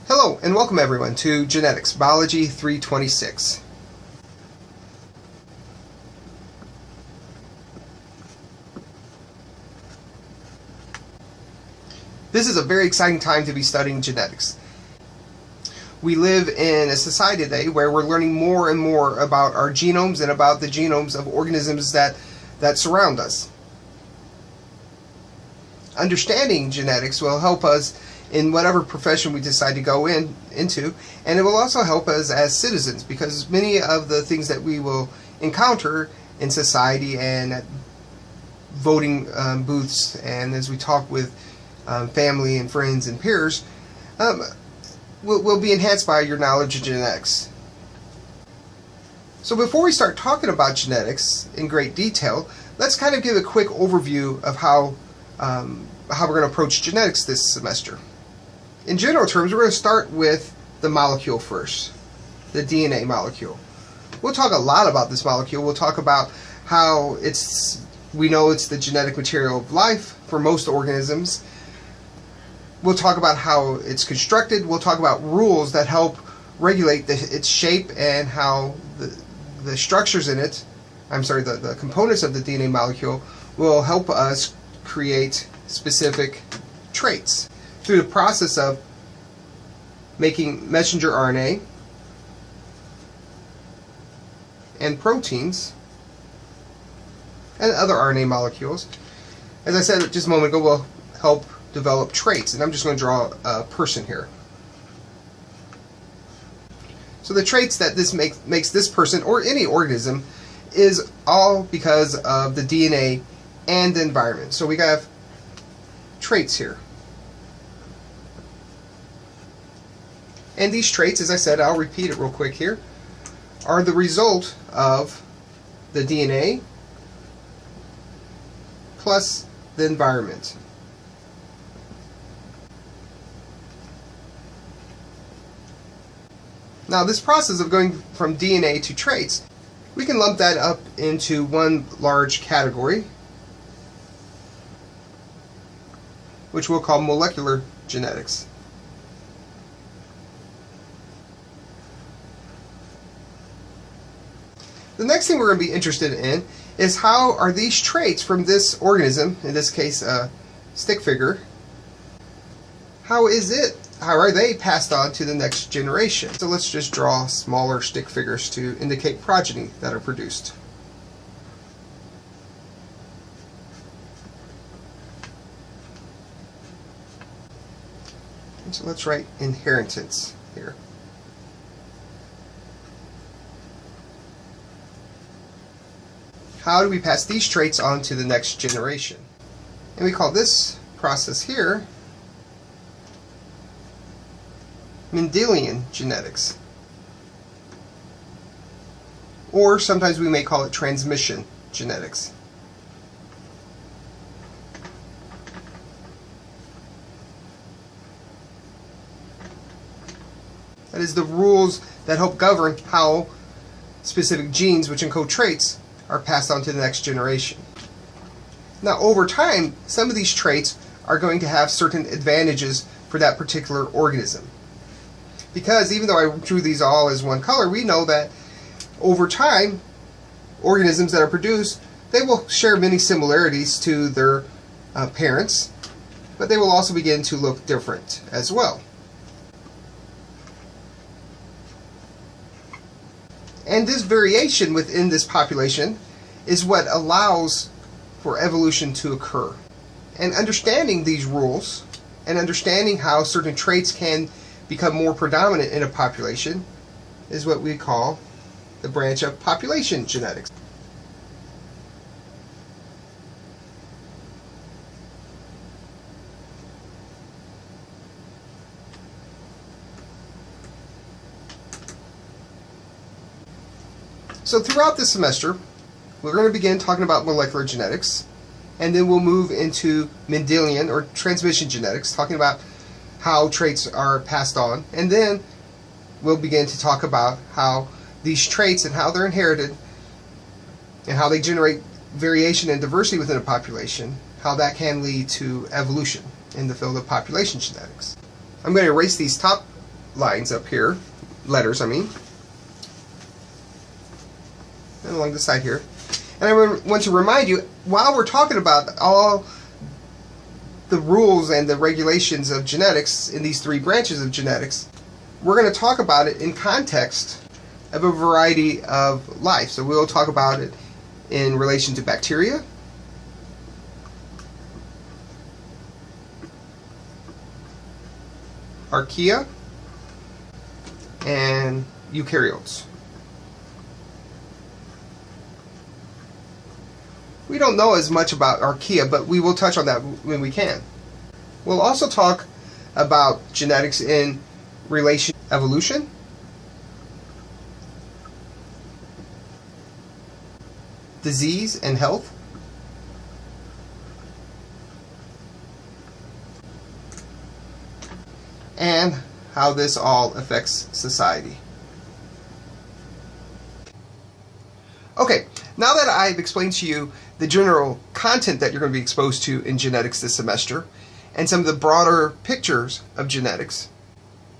Hello and welcome everyone to Genetics, Biology 326. This is a very exciting time to be studying genetics. We live in a society today where we're learning more and more about our genomes and about the genomes of organisms that surround us. Understanding genetics will help us in whatever profession we decide to go into, and it will also help us as citizens, because many of the things that we will encounter in society and at voting booths and as we talk with family and friends and peers will be enhanced by your knowledge of genetics. So before we start talking about genetics in great detail, let's kind of give a quick overview of how we're going to approach genetics this semester. In general terms, we're going to start with the molecule first, the DNA molecule. We'll talk a lot about this molecule. We'll talk about how we know it's the genetic material of life for most organisms. We'll talk about how it's constructed. We'll talk about rules that help regulate its shape and how the structures in it, the components of the DNA molecule will help us create specific traits through the process of making messenger RNA and proteins and other RNA molecules. As I said just a moment ago, will help develop traits, and I'm just going to draw a person here. So the traits that this makes this person or any organism is all because of the DNA and the environment. So we have traits here. And these traits, as I said, I'll repeat it real quick here, are the result of the DNA plus the environment. Now this process of going from DNA to traits, we can lump that up into one large category, which we'll call molecular genetics. The next thing we're going to be interested in is how are these traits from this organism, in this case a stick figure, how are they passed on to the next generation? So let's just draw smaller stick figures to indicate progeny that are produced. And so let's write inheritance here. How do we pass these traits on to the next generation? And we call this process here Mendelian genetics. Or sometimes we may call it transmission genetics. That is the rules that help govern how specific genes, which encode traits, are passed on to the next generation. Now over time, some of these traits are going to have certain advantages for that particular organism. Because even though I drew these all as one color, we know that over time, organisms that are produced, they will share many similarities to their parents, but they will also begin to look different as well. And this variation within this population is what allows for evolution to occur. And understanding these rules and understanding how certain traits can become more predominant in a population is what we call the branch of population genetics. So throughout this semester, we're going to begin talking about molecular genetics, and then we'll move into Mendelian or transmission genetics, talking about how traits are passed on, and then we'll begin to talk about how these traits and how they're inherited and how they generate variation and diversity within a population, how that can lead to evolution in the field of population genetics. I'm going to erase these top lines up here, letters I mean, and along the side here. And I want to remind you, while we're talking about all the rules and the regulations of genetics in these three branches of genetics, we're going to talk about it in context of a variety of life. So we'll talk about it in relation to bacteria, archaea, and eukaryotes. We don't know as much about archaea, but we will touch on that when we can. We'll also talk about genetics in relation to evolution, disease and health, and how this all affects society. Okay, now that I've explained to you the general content that you're going to be exposed to in genetics this semester, and some of the broader pictures of genetics,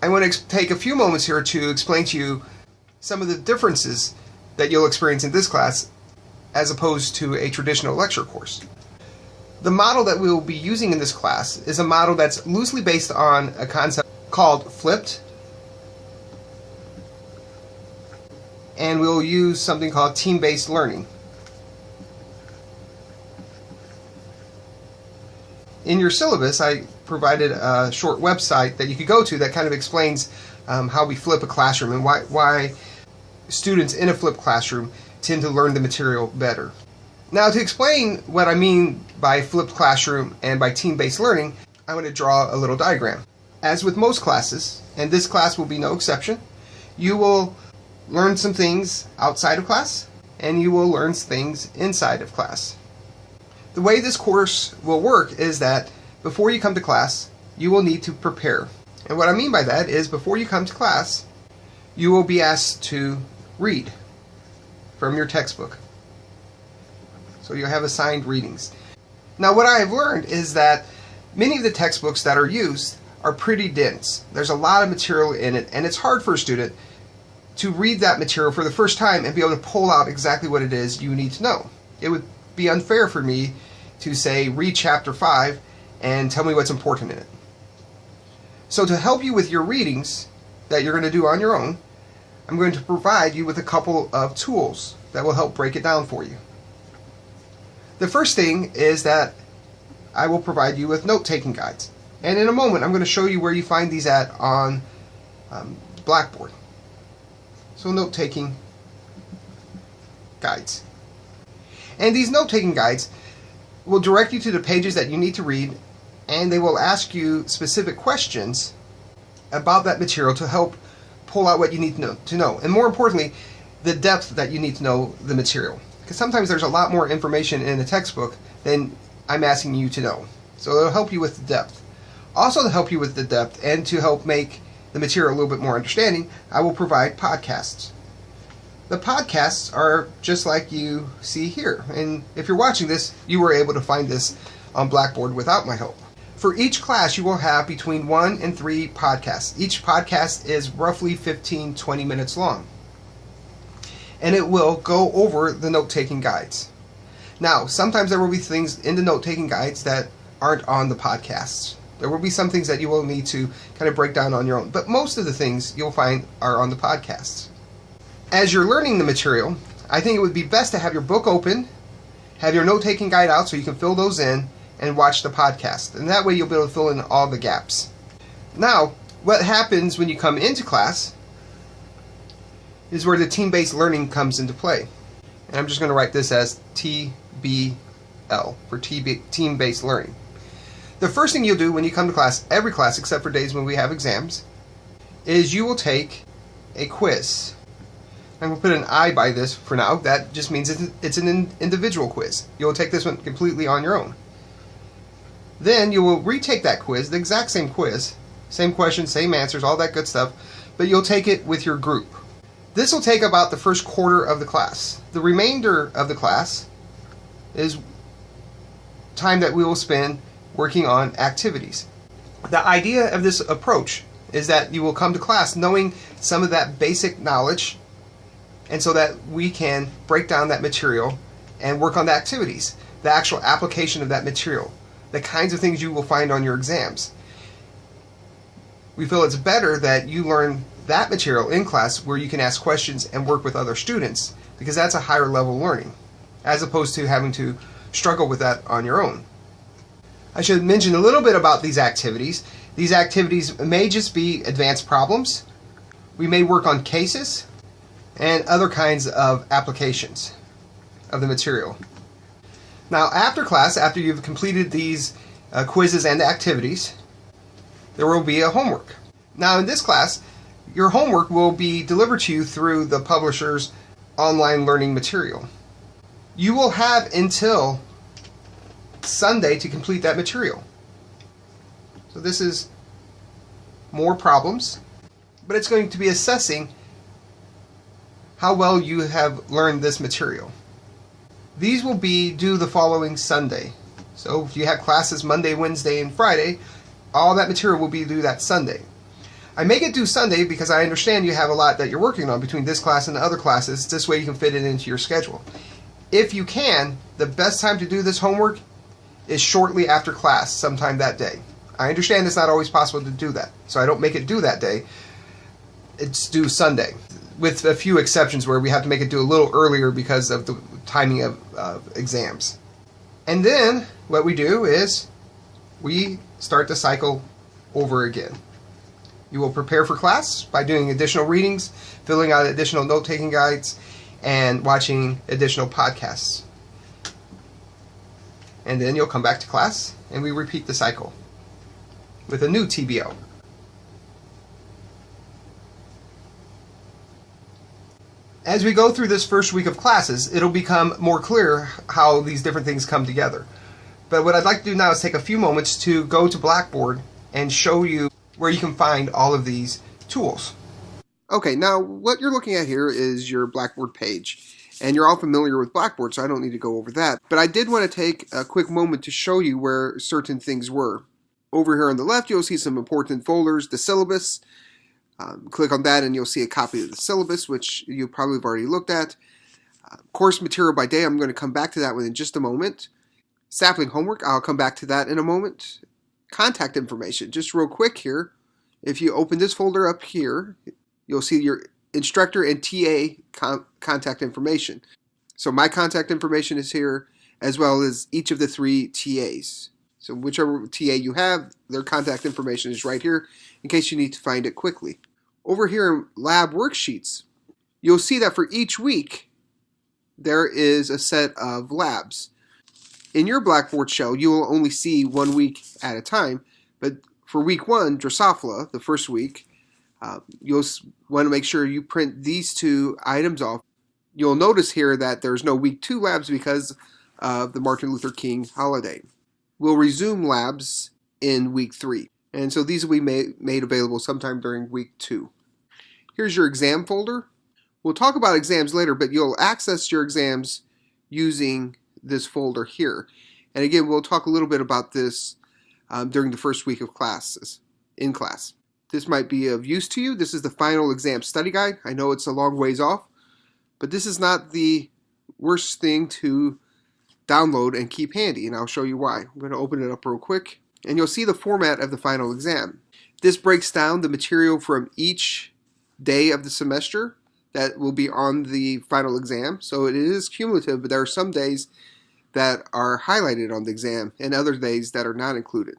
I want to take a few moments here to explain to you some of the differences that you'll experience in this class as opposed to a traditional lecture course. The model that we will be using in this class is a model that's loosely based on a concept called flipped, and we'll use something called team-based learning. In your syllabus, I provided a short website that you could go to that kind of explains how we flip a classroom and why students in a flipped classroom tend to learn the material better. Now, to explain what I mean by flipped classroom and by team-based learning, I want to draw a little diagram. As with most classes, and this class will be no exception, you will learn some things outside of class, and you will learn things inside of class. The way this course will work is that before you come to class, you will need to prepare. And what I mean by that is before you come to class, you will be asked to read from your textbook. So you'll have assigned readings. Now, what I have learned is that many of the textbooks that are used are pretty dense. There's a lot of material in it, and it's hard for a student to read that material for the first time and be able to pull out exactly what it is you need to know. It would be unfair for me to say, read chapter 5 and tell me what's important in it. So to help you with your readings that you're going to do on your own, I'm going to provide you with a couple of tools that will help break it down for you. The first thing is that I will provide you with note-taking guides. And in a moment, I'm going to show you where you find these at on Blackboard. So note-taking guides. And these note-taking guides will direct you to the pages that you need to read, and they will ask you specific questions about that material to help pull out what you need to know. And more importantly, the depth that you need to know the material. Because sometimes there's a lot more information in a textbook than I'm asking you to know. So it'll help you with the depth. Also, to help you with the depth and to help make the material a little bit more understanding, I will provide podcasts. The podcasts are just like you see here. And if you're watching this, you were able to find this on Blackboard without my help. For each class, you will have between 1 and 3 podcasts. Each podcast is roughly 15-20 minutes long. And it will go over the note-taking guides. Now, sometimes there will be things in the note-taking guides that aren't on the podcasts. There will be some things that you will need to kind of break down on your own. But most of the things you'll find are on the podcasts. As you're learning the material, I think it would be best to have your book open, have your note-taking guide out so you can fill those in, and watch the podcast. And that way you'll be able to fill in all the gaps. Now, what happens when you come into class is where the team-based learning comes into play. And I'm just going to write this as TBL for team-based learning. The first thing you'll do when you come to class, every class except for days when we have exams, is you will take a quiz. I'm going to put an I by this for now. That just means it's an individual quiz. You'll take this one completely on your own. Then you will retake that quiz, the exact same quiz, same questions, same answers, all that good stuff, but you'll take it with your group. This will take about the first quarter of the class. The remainder of the class is time that we will spend working on activities. The idea of this approach is that you will come to class knowing some of that basic knowledge, and so that we can break down that material and work on the activities, the actual application of that material, the kinds of things you will find on your exams. We feel it's better that you learn that material in class where you can ask questions and work with other students, because that's a higher level learning, as opposed to having to struggle with that on your own. I should mention a little bit about these activities. These activities may just be advanced problems. We may work on cases and other kinds of applications of the material. Now, after class, after you've completed these quizzes and activities, there will be a homework. Now, in this class, your homework will be delivered to you through the publisher's online learning material. You will have until Sunday to complete that material. So this is more problems, but it's going to be assessing how well you have learned this material. These will be due the following Sunday. So if you have classes Monday, Wednesday, and Friday, all that material will be due that Sunday. I make it due Sunday because I understand you have a lot that you're working on between this class and the other classes. This way you can fit it into your schedule. If you can, the best time to do this homework is shortly after class, sometime that day. I understand it's not always possible to do that, so I don't make it due that day. It's due Sunday, with a few exceptions where we have to make it due a little earlier because of the timing of exams. And then what we do is we start the cycle over again. You will prepare for class by doing additional readings, filling out additional note-taking guides, and watching additional podcasts. And then you'll come back to class, and we repeat the cycle with a new TBO. As we go through this first week of classes, it'll become more clear how these different things come together. But what I'd like to do now is take a few moments to go to Blackboard and show you where you can find all of these tools. Okay, now what you're looking at here is your Blackboard page. And you're all familiar with Blackboard, so I don't need to go over that. But I did want to take a quick moment to show you where certain things were. Over here on the left, you'll see some important folders, the syllabus. Click on that and you'll see a copy of the syllabus, which you probably have already looked at. Course material by day, I'm going to come back to that one in just a moment. Sapling homework, I'll come back to that in a moment. Contact information, just real quick here. If you open this folder up here, you'll see your instructor and TA contact information. So my contact information is here, as well as each of the 3 TAs. So whichever TA you have, their contact information is right here in case you need to find it quickly. Over here in lab worksheets, you'll see that for each week, there is a set of labs. In your Blackboard shell, you will only see 1 week at a time, but for week 1, Drosophila, the first week, you'll want to make sure you print these 2 items off. You'll notice here that there's no week 2 labs because of the Martin Luther King holiday. We'll resume labs in week 3, and so these will be made available sometime during week 2. Here's your exam folder. We'll talk about exams later, but you'll access your exams using this folder here. And again, we'll talk a little bit about this during the first week of classes, in class. This might be of use to you. This is the final exam study guide. I know it's a long ways off, but this is not the worst thing to download and keep handy, and I'll show you why. I'm going to open it up real quick, and you'll see the format of the final exam. This breaks down the material from each day of the semester that will be on the final exam. So it is cumulative, but there are some days that are highlighted on the exam and other days that are not included.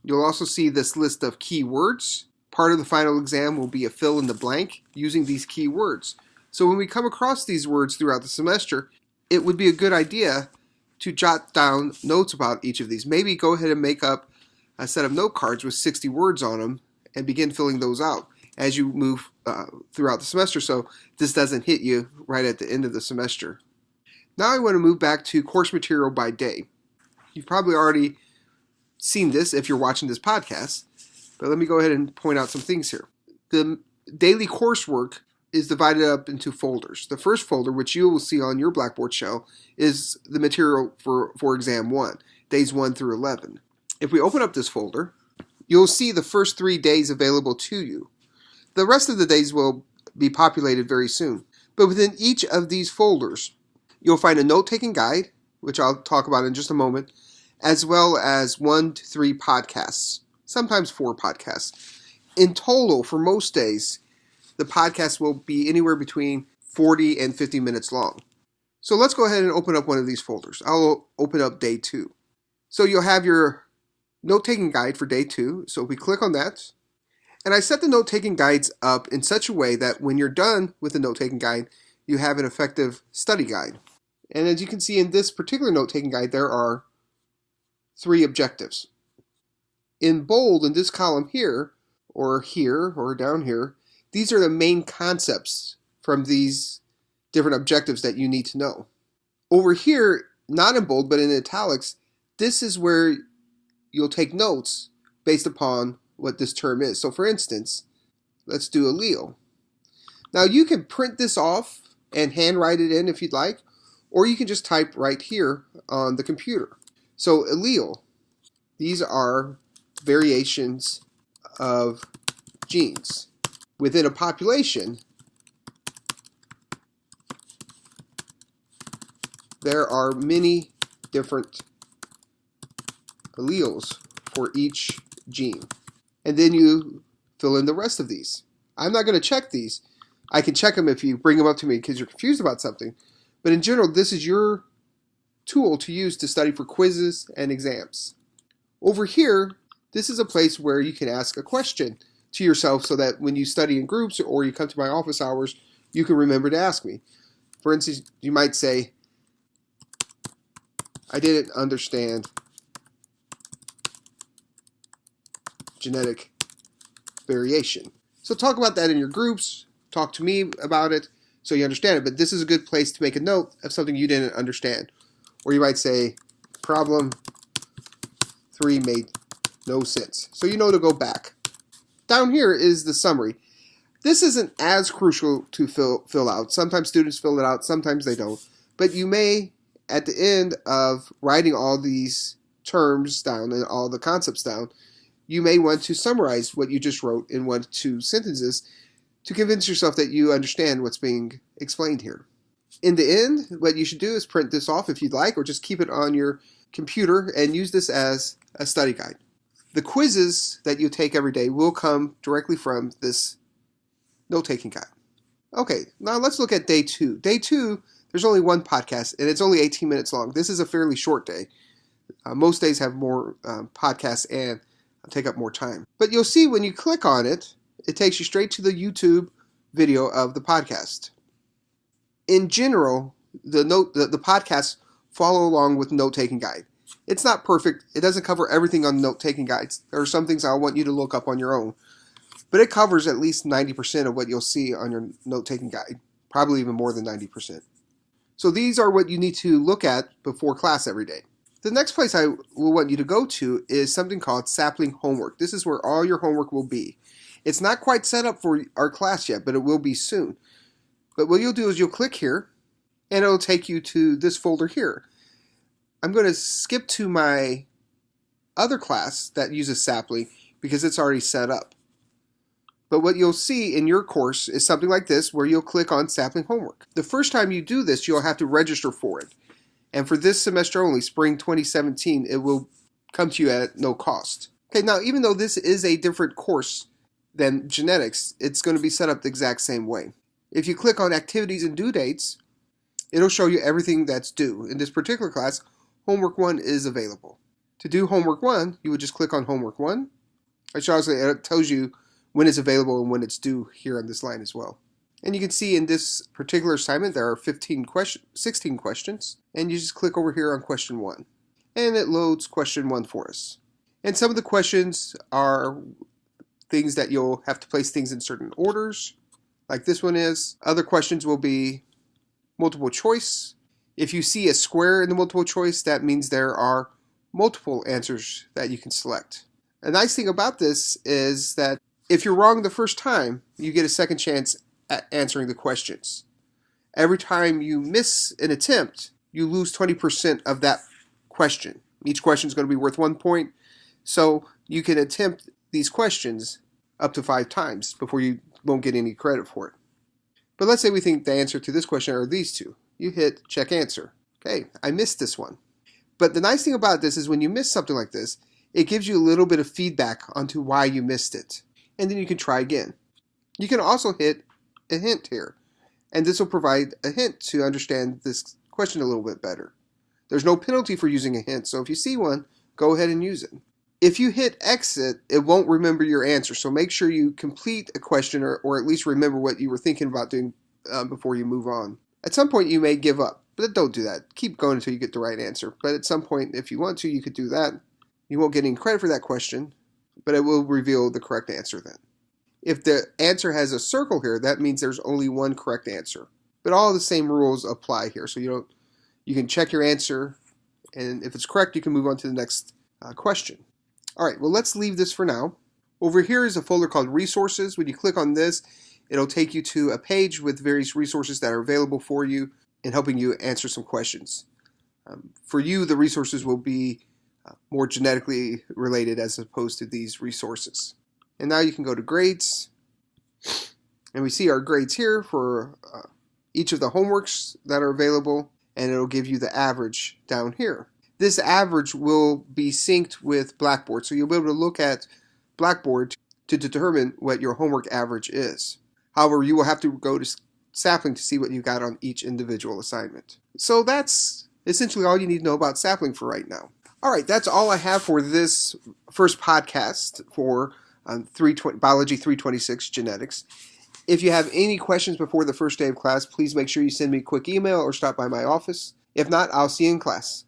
You'll also see this list of keywords. Part of the final exam will be a fill in the blank using these keywords. So when we come across these words throughout the semester, it would be a good idea to jot down notes about each of these. Maybe go ahead and make up a set of note cards with 60 words on them and begin filling those out as you move throughout the semester, so this doesn't hit you right at the end of the semester. Now I want to move back to course material by day. You've probably already seen this if you're watching this podcast, but let me go ahead and point out some things here. The daily coursework is divided up into folders. The first folder, which you will see on your Blackboard shell, is the material for exam 1, days 1 through 11. If we open up this folder, you'll see the first 3 days available to you. The rest of the days will be populated very soon. But within each of these folders, you'll find a note-taking guide, which I'll talk about in just a moment, as well as 1 to 3 podcasts, sometimes 4 podcasts. In total, for most days, the podcast will be anywhere between 40 and 50 minutes long. So let's go ahead and open up one of these folders. I'll open up day 2. So you'll have your note-taking guide for day 2. So we click on that. And I set the note-taking guides up in such a way that when you're done with the note-taking guide, you have an effective study guide. And as you can see in this particular note-taking guide, there are 3 objectives. In bold, in this column here, or down here, these are the main concepts from these different objectives that you need to know. Over here, not in bold, but in italics, this is where you'll take notes based upon what this term is. So for instance, let's do allele. Now you can print this off and handwrite it in if you'd like, or you can just type right here on the computer. So allele, these are variations of genes. Within a population, there are many different alleles for each gene. And then you fill in the rest of these. I'm not going to check these. I can check them if you bring them up to me because you're confused about something. But in general, this is your tool to use to study for quizzes and exams. Over here, this is a place where you can ask a question to yourself so that when you study in groups or you come to my office hours, you can remember to ask me. For instance, you might say, I didn't understand genetic variation. So talk about that in your groups, talk to me about it so you understand it, but this is a good place to make a note of something you didn't understand. Or you might say, problem 3 made no sense. So you know to go back. Down here is the summary. This isn't as crucial to fill out. Sometimes students fill it out, sometimes they don't. But you may, at the end of writing all these terms down and all the concepts down, you may want to summarize what you just wrote in 1 to 2 sentences to convince yourself that you understand what's being explained here. In the end, what you should do is print this off if you'd like, or just keep it on your computer and use this as a study guide. The quizzes that you take every day will come directly from this note-taking guide. Okay, now let's look at day 2. Day 2, there's only 1 podcast, and it's only 18 minutes long. This is a fairly short day. Most days have more podcasts and take up more time. But you'll see when you click on it, it takes you straight to the YouTube video of the podcast. In general, the podcasts follow along with note-taking guide. It's not perfect. It doesn't cover everything on note-taking guides. There are some things I want you to look up on your own. But it covers at least 90% of what you'll see on your note-taking guide. Probably even more than 90%. So these are what you need to look at before class every day. The next place I will want you to go to is something called Sapling Homework. This is where all your homework will be. It's not quite set up for our class yet, but it will be soon. But what you'll do is you'll click here, and it'll take you to this folder here. I'm going to skip to my other class that uses Sapling because it's already set up. But what you'll see in your course is something like this where you'll click on Sapling Homework. The first time you do this, you'll have to register for it. And for this semester only, spring 2017, it will come to you at no cost. Okay, now even though this is a different course than genetics, it's going to be set up the exact same way. If you click on activities and due dates, it'll show you everything that's due. In this particular class, homework 1 is available. To do homework 1, you would just click on homework 1. Which obviously it tells you when it's available and when it's due here on this line as well. And you can see in this particular assignment there are 16 questions, and you just click over here on question 1. And it loads question 1 for us. And some of the questions are things that you'll have to place things in certain orders, like this one is. Other questions will be multiple choice. If you see a square in the multiple choice, that means there are multiple answers that you can select. A nice thing about this is that if you're wrong the first time, you get a second chance at answering the questions. Every time you miss an attempt, you lose 20% of that question. Each question is going to be worth 1 point, so you can attempt these questions up to 5 times before you won't get any credit for it. But let's say we think the answer to this question are these two. You hit check answer. Okay, I missed this one. But the nice thing about this is when you miss something like this, it gives you a little bit of feedback onto why you missed it. And then you can try again. You can also hit a hint here. And this will provide a hint to understand this question a little bit better. There's no penalty for using a hint, so if you see one, go ahead and use it. If you hit exit, it won't remember your answer, so make sure you complete a question or at least remember what you were thinking about doing before you move on. At some point, you may give up, but don't do that. Keep going until you get the right answer. But at some point, if you want to, you could do that. You won't get any credit for that question, but it will reveal the correct answer then. If the answer has a circle here, that means there's only one correct answer. But all the same rules apply here, so you can check your answer, and if it's correct, you can move on to the next question. All right, well, let's leave this for now. Over here is a folder called Resources. When you click on this, it'll take you to a page with various resources that are available for you in helping you answer some questions. For you, the resources will be more genetically related as opposed to these resources. And now you can go to Grades, and we see our grades here for each of the homeworks that are available, and it'll give you the average down here. This average will be synced with Blackboard, so you'll be able to look at Blackboard to determine what your homework average is. However, you will have to go to Sapling to see what you got on each individual assignment. So that's essentially all you need to know about Sapling for right now. All right, that's all I have for this first podcast for Biology 326 Genetics. If you have any questions before the first day of class, please make sure you send me a quick email or stop by my office. If not, I'll see you in class.